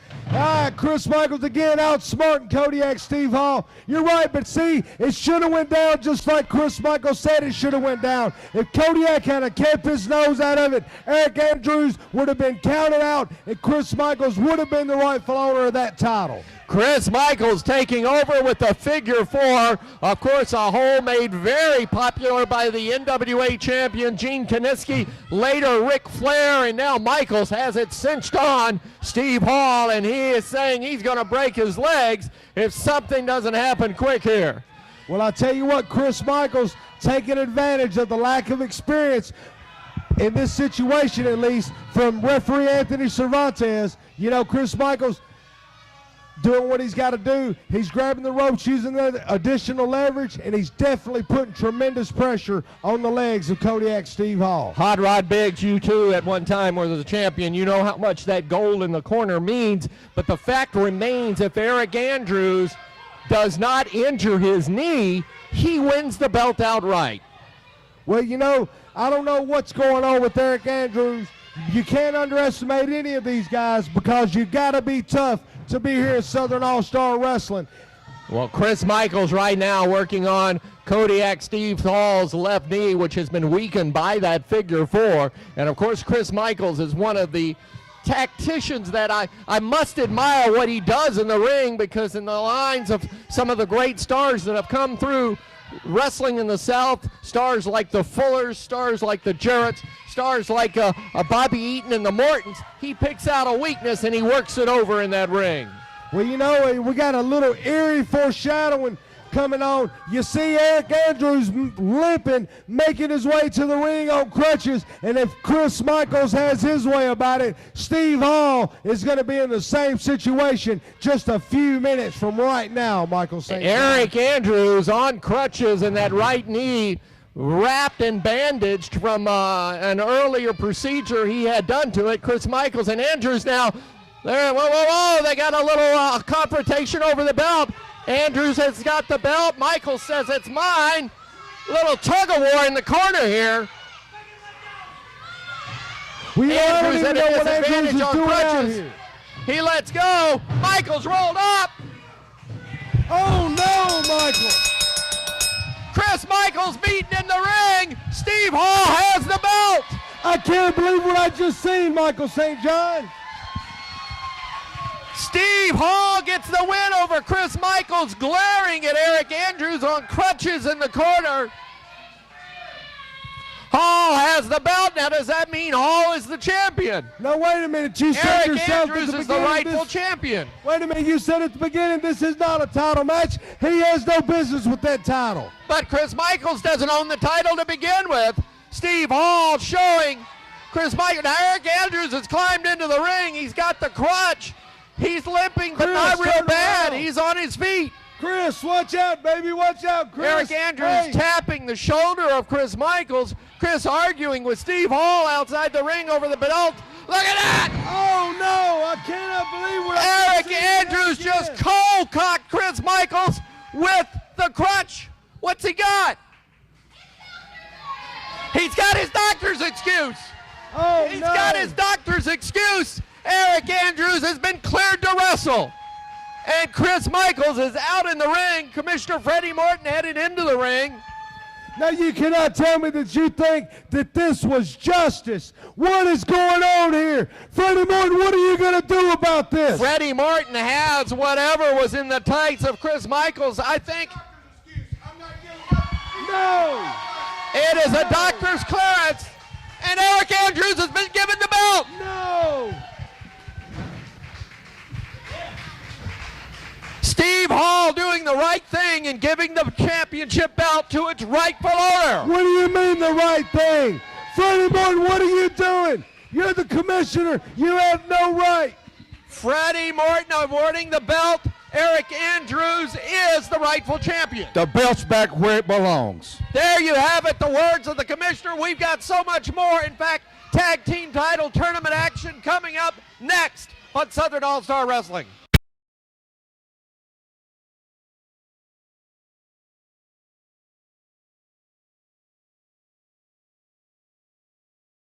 Speaker 2: Chris Michaels again outsmarting Kodiak Steve Hall. You're right, but see, it should have went down just like Chris Michaels said it should have went down. If Kodiak had kept his nose out of it, Eric Andrews would have been counted out, and Chris Michaels would have been the rightful owner of that title.
Speaker 1: Chris Michaels taking over with the figure four. Of course, a hole made very popular by the NWA champion Gene Kiniski, later Ric Flair, and now Michaels has it cinched on Steve Hall, and he is saying he's going to break his legs if something doesn't happen quick here.
Speaker 2: Well, I tell you what, Chris Michaels taking advantage of the lack of experience in this situation, at least, from referee Anthony Cervantes. You know, Chris Michaels doing what he's got to do. He's grabbing the ropes, using the additional leverage, and he's definitely putting tremendous pressure on the legs of Kodiak Steve Hall.
Speaker 1: Hot Rod Biggs, you too at one time were the champion. You know how much that gold in the corner means, but the fact remains, if Eric Andrews does not injure his knee, he wins the belt outright.
Speaker 2: Well, you know, I don't know what's going on with Eric Andrews. You can't underestimate any of these guys because you got to be tough to be here at Southern All-Star Wrestling.
Speaker 1: Well, Chris Michaels right now working on Kodiak Steve Hall's left knee, which has been weakened by that figure four. And, of course, Chris Michaels is one of the tacticians that I must admire what he does in the ring, because in the lines of some of the great stars that have come through wrestling in the South, stars like the Fullers, stars like the Jarretts, stars like a Bobby Eaton and the Mortons, he picks out a weakness and he works it over in that ring.
Speaker 2: Well, you know, we got a little eerie foreshadowing coming on. You see Eric Andrews limping, making his way to the ring on crutches, and if Chris Michaels has his way about it, Steve Hall is going to be in the same situation just a few minutes from right now, Michael St.
Speaker 1: Eric Andrews on crutches and that right knee wrapped and bandaged from an earlier procedure he had done to it. Chris Michaels and Andrews now, there, whoa, they got a little confrontation over the belt. Andrews has got the belt. Michaels says it's mine. Little tug of war in the corner here.
Speaker 2: Andrews
Speaker 1: at a disadvantage on crutches. He lets go. Michaels rolled up.
Speaker 2: Oh no, Michael!
Speaker 1: Chris Michaels beaten in the ring. Steve Hall has the belt.
Speaker 2: I can't believe what I just seen, Michael St. John.
Speaker 1: Steve Hall gets the win over Chris Michaels, glaring at Eric Andrews on crutches in the corner. Hall has the belt. Now, does that mean Hall is the champion?
Speaker 2: No, wait a minute. You said
Speaker 1: Eric
Speaker 2: yourself
Speaker 1: Andrews
Speaker 2: at the
Speaker 1: is the
Speaker 2: beginning
Speaker 1: rightful champion.
Speaker 2: Wait a minute. You said at the beginning this is not a title match. He has no business with that title.
Speaker 1: But Chris Michaels doesn't own the title to begin with. Steve Hall showing Chris Michaels. Now, Eric Andrews has climbed into the ring. He's got the crutch. He's limping, but not real bad. He's on his feet.
Speaker 2: Chris, watch out, baby. Watch out, Chris.
Speaker 1: Eric Andrews tapping the shoulder of Chris Michaels. Chris arguing with Steve Hall outside the ring over the belt. Look at that!
Speaker 2: Oh, no. I cannot believe what
Speaker 1: Eric Andrews just cold-cocked Chris Michaels with the crutch. What's he got? He's got his doctor's excuse.
Speaker 2: Oh,
Speaker 1: He's got his doctor's excuse. Eric Andrews has been cleared to wrestle. And Chris Michaels is out in the ring. Commissioner Freddie Morton headed into the ring.
Speaker 2: Now you cannot tell me that you think that this was justice. What is going on here? Freddie Morton, what are you going to do about this?
Speaker 1: Freddie Morton has whatever was in the tights of Chris Michaels. I think
Speaker 2: No.
Speaker 1: it is a doctor's clearance. And Eric Andrews has been given the belt.
Speaker 2: No.
Speaker 1: Steve Hall doing the right thing and giving the championship belt to its rightful owner.
Speaker 2: What do you mean the right thing? Freddie Morton, what are you doing? You're the commissioner. You have no right.
Speaker 1: Freddie Morton awarding the belt. Eric Andrews is the rightful champion.
Speaker 3: The belt's back where it belongs.
Speaker 1: There you have it, the words of the commissioner. We've got so much more. In fact, tag team title tournament action coming up next on Southern All-Star Wrestling.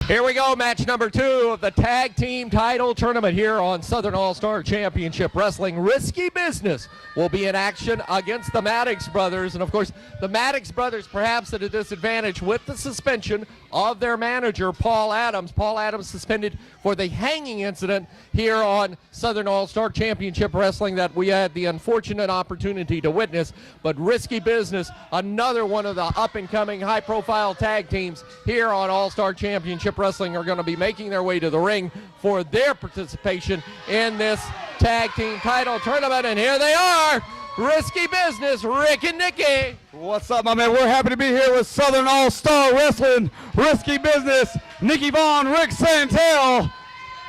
Speaker 1: Here we go, match number 2 of the tag team title tournament here on Southern All-Star Championship Wrestling. Risky Business will be in action against the Maddox brothers. And of course, the Maddox brothers perhaps at a disadvantage with the suspension of their manager, Paul Adams. Paul Adams suspended for the hanging incident here on Southern All-Star Championship Wrestling that we had the unfortunate opportunity to witness. But Risky Business, another one of the up-and-coming high-profile tag teams here on All-Star Championship Wrestling, are going to be making their way to the ring for their participation in this tag team title tournament. And here they are, Risky Business, Rick and Nikki.
Speaker 3: What's up, my man? We're happy to be here with Southern All-Star Wrestling, Risky Business, Nikki Vaughn, Rick Santel.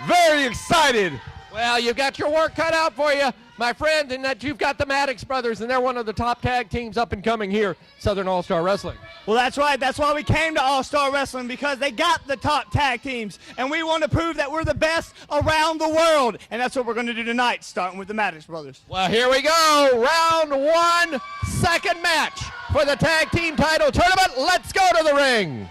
Speaker 3: Very excited.
Speaker 1: Well, you've got your work cut out for you, my friend, in that you've got the Maddox brothers, and they're one of the top tag teams up and coming here, Southern All-Star Wrestling.
Speaker 4: Well, that's right. That's why we came to All-Star Wrestling, because they got the top tag teams, and we want to prove that we're the best around the world. And that's what we're going to do tonight, starting with the Maddox brothers.
Speaker 1: Well, here we go. Round 1, second match for the tag team title tournament. Let's go to the ring.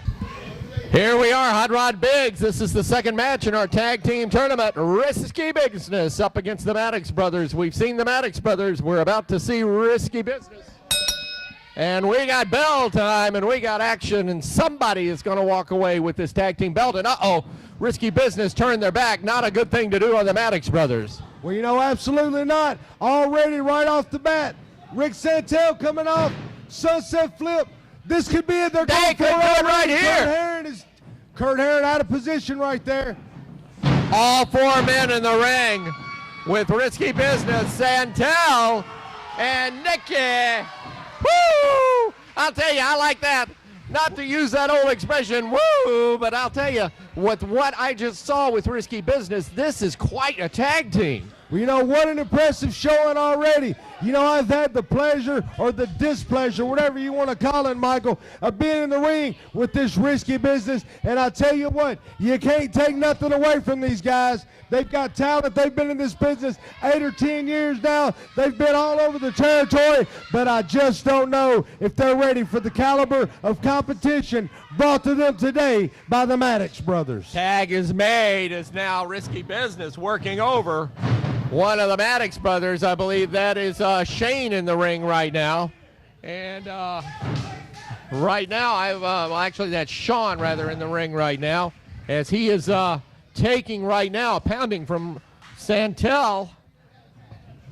Speaker 1: Here we are, Hot Rod Biggs. This is the second match in our tag team tournament. Risky Business up against the Maddox brothers. We've seen the Maddox brothers. We're about to see Risky Business. And we got bell time, and we got action, and somebody is going to walk away with this tag team belt. And uh-oh, Risky Business turned their back. Not a good thing to do on the Maddox brothers.
Speaker 2: Well, you know, absolutely not. Already right off the bat, Rick Santel coming off sunset flip. This could be it. They're
Speaker 1: They
Speaker 2: going
Speaker 1: could
Speaker 2: for
Speaker 1: do it
Speaker 2: it
Speaker 1: right here.
Speaker 2: Kurt Herron out of position right there.
Speaker 1: All 4 men in the ring with Risky Business, Santel, and Nikki. Woo! I'll tell you, I like that. Not to use that old expression, woo, but I'll tell you, with what I just saw with Risky Business, this is quite a tag team.
Speaker 2: Well, you know, what an impressive showing already. You know, I've had the pleasure or the displeasure, whatever you want to call it, Michael, of being in the ring with this Risky Business. And I tell you what, you can't take nothing away from these guys. They've got talent. They've been in this business 8 or 10 years now. They've been all over the territory, but I just don't know if they're ready for the caliber of competition brought to them today by the Maddox brothers.
Speaker 1: Tag is made as now Risky Business working over one of the Maddox brothers. I believe that is Shane in the ring right now. And right now, actually that's Sean rather in the ring right now, as he is taking right now, pounding from Santel.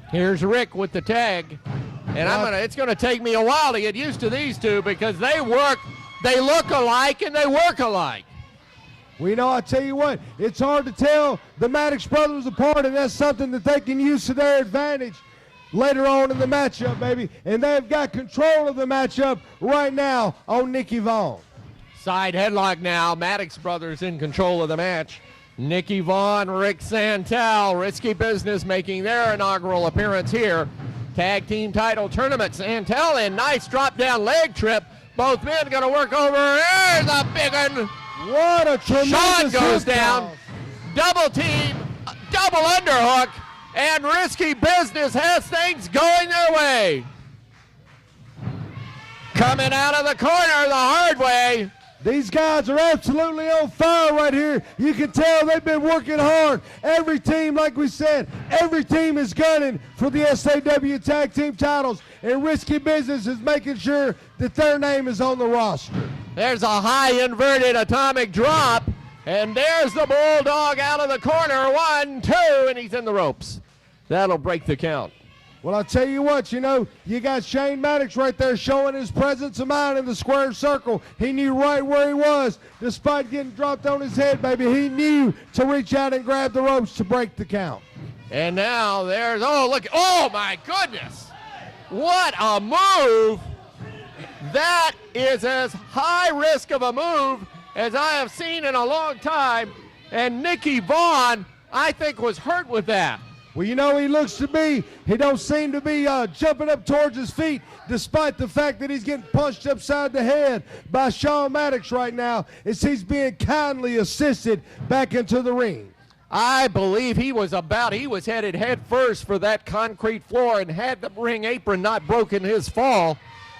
Speaker 1: Here's Rick with the tag. And it's gonna take me a while to get used to these two, because they look alike and they work alike.
Speaker 2: Well, you know, I tell you what, it's hard to tell the Maddox brothers apart, and that's something that they can use to their advantage later on in the matchup, baby. And they've got control of the matchup right now on Nikki Vaughn.
Speaker 1: Side headlock now, Maddox brothers in control of the match. Nikki Vaughn, Rick Santel, Risky Business making their inaugural appearance here. Tag team title tournament. Santel in, nice drop down leg trip. Both men gonna work over. Here's a big one.
Speaker 2: What a tremendous
Speaker 1: Sean goes
Speaker 2: hit
Speaker 1: down,
Speaker 2: toss.
Speaker 1: double team, double underhook, and Risky Business has things going their way. Coming out of the corner the hard way.
Speaker 2: These guys are absolutely on fire right here. You can tell they've been working hard. Every team, like we said, every team is gunning for the SAW Tag Team titles, and Risky Business is making sure that their name is on the roster.
Speaker 1: There's a high inverted atomic drop, and there's the Bulldog out of the corner. 1, 2, and he's in the ropes. That'll break the count.
Speaker 2: Well, I'll tell you what, you know, you got Shane Maddox right there showing his presence of mind in the square circle. He knew right where he was. Despite getting dropped on his head, baby, he knew to reach out and grab the ropes to break the count.
Speaker 1: And now there's, oh, look, oh my goodness. What a move. That is as high risk of a move as I have seen in a long time. And Nikki Vaughn, I think, was hurt with that.
Speaker 2: Well, you know, he don't seem to be jumping up towards his feet, despite the fact that he's getting punched upside the head by Sean Maddox right now, as he's being kindly assisted back into the ring.
Speaker 1: I believe he was headed head first for that concrete floor, and had the ring apron not broken his fall,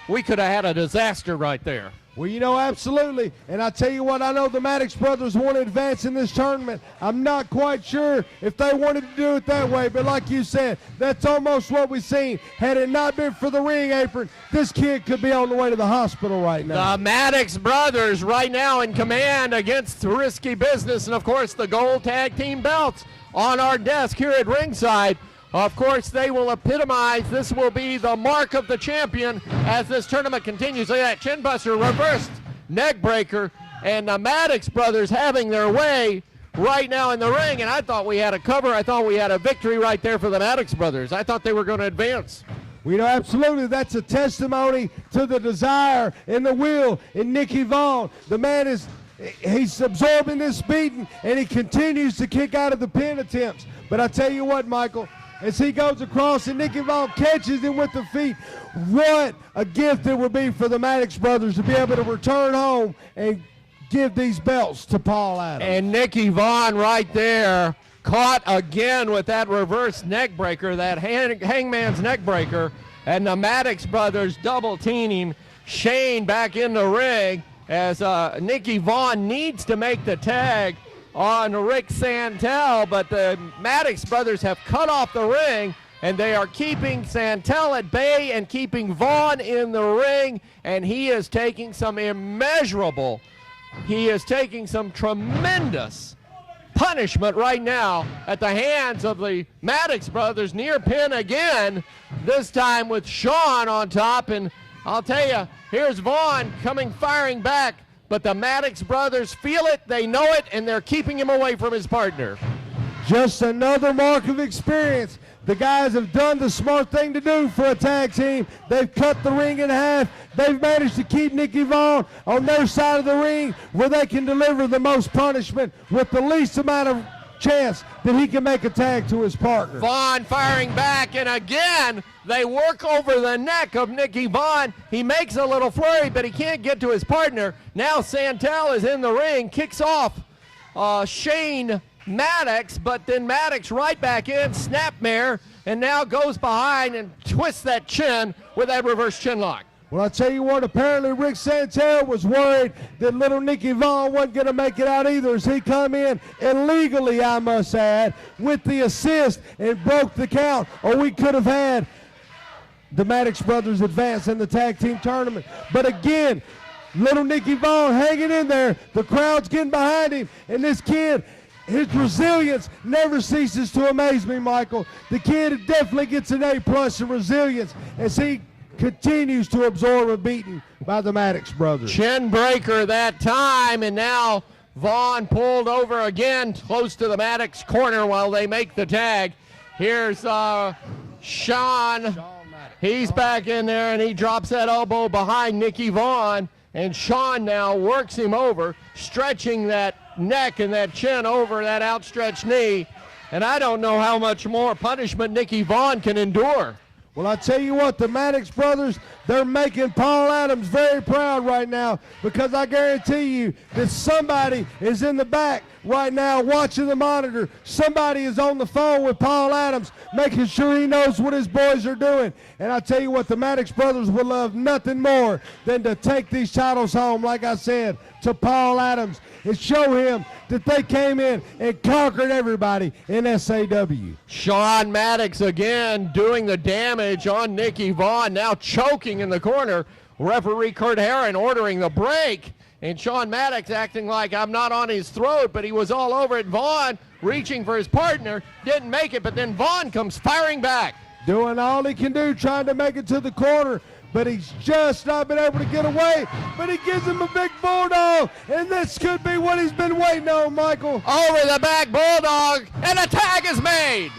Speaker 1: we could have had a disaster right there.
Speaker 2: Well, you know, absolutely. And I tell you what, I know the Maddox brothers want to advance in this tournament. I'm not quite sure if they wanted to do it that way, but like you said, that's almost what we've seen. Had it not been for the ring apron, this kid could be on the way to the hospital right now.
Speaker 1: The Maddox brothers right now in command against Risky Business, and of course the gold tag team belts on our desk here at ringside. Of course, they will epitomize. This will be the mark of the champion as this tournament continues. Look at that chin buster, reversed neck breaker, and the Maddox brothers having their way right now in the ring. And I thought we had a cover. I thought we had a victory right there for the Maddox brothers. I thought they were going to advance.
Speaker 2: We know absolutely that's a testimony to the desire and the will in Nicky Vaughn. The man he's absorbing this beating, and he continues to kick out of the pin attempts. But I tell you what, Michael, as he goes across and Nicky Vaughn catches him with the feet, what a gift it would be for the Maddox brothers to be able to return home and give these belts to Paul Adams.
Speaker 1: And Nicky Vaughn right there caught again with that reverse neck breaker, that hangman's neck breaker, and the Maddox brothers double teaming Shane back in the ring as Nicky Vaughn needs to make the tag on Rick Santel, but the Maddox brothers have cut off the ring, and they are keeping Santel at bay and keeping Vaughn in the ring, and he is taking some tremendous punishment right now at the hands of the Maddox brothers. Near pin again, this time with Sean on top, and I'll tell you, here's Vaughn firing back. But the Maddox brothers feel it, they know it, and they're keeping him away from his partner.
Speaker 2: Just another mark of experience. The guys have done the smart thing to do for a tag team. They've cut the ring in half. They've managed to keep Nicky Vaughn on their side of the ring where they can deliver the most punishment with the least amount of chance that he can make a tag to his partner.
Speaker 1: Vaughn firing back, and again, they work over the neck of Nicky Vaughn. He makes a little flurry, but he can't get to his partner. Now Santel is in the ring, kicks off Shane Maddox, but then Maddox right back in, snapmare, and now goes behind and twists that chin with that reverse chin lock.
Speaker 2: Well, I'll tell you what, apparently Rick Santel was worried that little Nicky Vaughn wasn't going to make it out either as he come in illegally, I must add, with the assist and broke the count, or we could have had the Maddox brothers advance in the tag team tournament. But again, little Nicky Vaughn hanging in there, the crowd's getting behind him, and this kid, his resilience never ceases to amaze me, Michael. The kid definitely gets an A+ in resilience as he continues to absorb a beating by the Maddox brothers.
Speaker 1: Chin breaker that time, and now Vaughn pulled over again close to the Maddox corner while they make the tag. Here's Sean. He's back in there, and he drops that elbow behind Nicky Vaughn, and Sean now works him over, stretching that neck and that chin over that outstretched knee, and I don't know how much more punishment Nicky Vaughn can endure.
Speaker 2: Well, I tell you what, the Maddox brothers, they're making Paul Adams very proud right now, because I guarantee you that somebody is in the back right now watching the monitor. Somebody is on the phone with Paul Adams, making sure he knows what his boys are doing. And I tell you what, the Maddox brothers would love nothing more than to take these titles home, like I said, to Paul Adams and show him that they came in and conquered everybody in SAW.
Speaker 1: Sean Maddox again doing the damage on Nicky Vaughn, now choking in the corner. Referee Kurt Herron ordering the break, and Sean Maddox acting like I'm not on his throat, but he was all over it. Vaughn reaching for his partner, didn't make it, but then Vaughn comes firing back.
Speaker 2: Doing all he can do, trying to make it to the corner, but he's just not been able to get away. But he gives him a big bulldog, and this could be what he's been waiting on, Michael.
Speaker 1: Over the back bulldog, and a tag is made.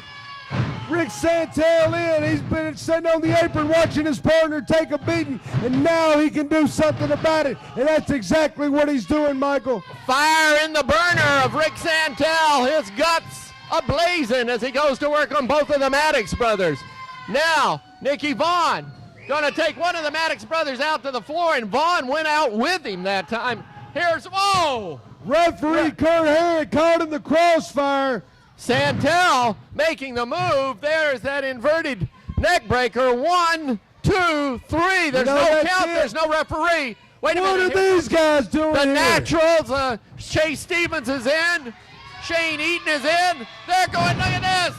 Speaker 2: Rick Santel in. He's been sitting on the apron watching his partner take a beating, and now he can do something about it, and that's exactly what he's doing, Michael.
Speaker 1: Fire in the burner of Rick Santel, his guts ablazing as he goes to work on both of the Maddox brothers. Now, Nicky Vaughn going to take one of the Maddox brothers out to the floor, and Vaughn went out with him that time. Here's, whoa!
Speaker 2: Referee Kurt Herron caught in the crossfire.
Speaker 1: Santel making the move. There's that inverted neck breaker. 1, 2, 3. There's no count. There's no referee. Wait a
Speaker 2: What
Speaker 1: minute.
Speaker 2: are
Speaker 1: here
Speaker 2: these guys doing
Speaker 1: The
Speaker 2: here?
Speaker 1: Naturals, Chase Stevens is in. Shane Eaton is in. They're going, look at this.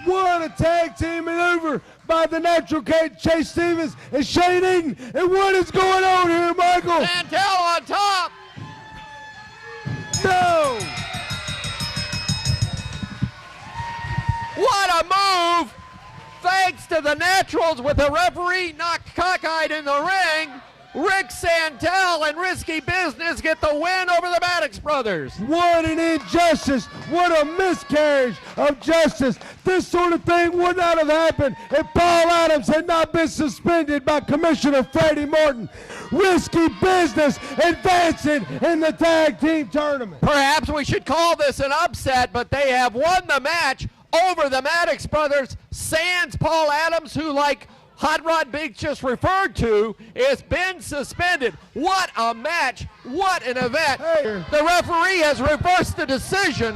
Speaker 2: What a tag team maneuver by the Natural Chase Stevens and Shane Eaton. And what is going on here, Michael?
Speaker 1: Santel on top.
Speaker 2: No!
Speaker 1: What a move. Thanks to the Naturals with the referee not cockeyed in the ring. Rick Santel and Risky Business get the win over the Maddox brothers.
Speaker 2: What an injustice. What a miscarriage of justice. This sort of thing would not have happened if Paul Adams had not been suspended by Commissioner Freddie Morton. Risky Business advancing in the tag team tournament.
Speaker 1: Perhaps we should call this an upset, but they have won the match over the Maddox brothers. Sans Paul Adams, who, like Hot Rod Biggs just referred to, has been suspended. What a match. What an event.
Speaker 2: Hey.
Speaker 1: The referee has reversed the decision.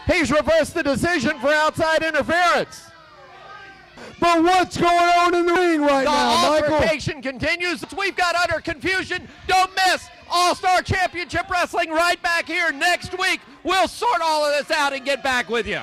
Speaker 1: He's reversed the decision for outside interference.
Speaker 2: But what's going on in the ring right
Speaker 1: The
Speaker 2: now, Michael?
Speaker 1: altercation continues. We've got utter confusion. Don't miss All-Star Championship Wrestling right back here next week. We'll sort all of this out and get back with you.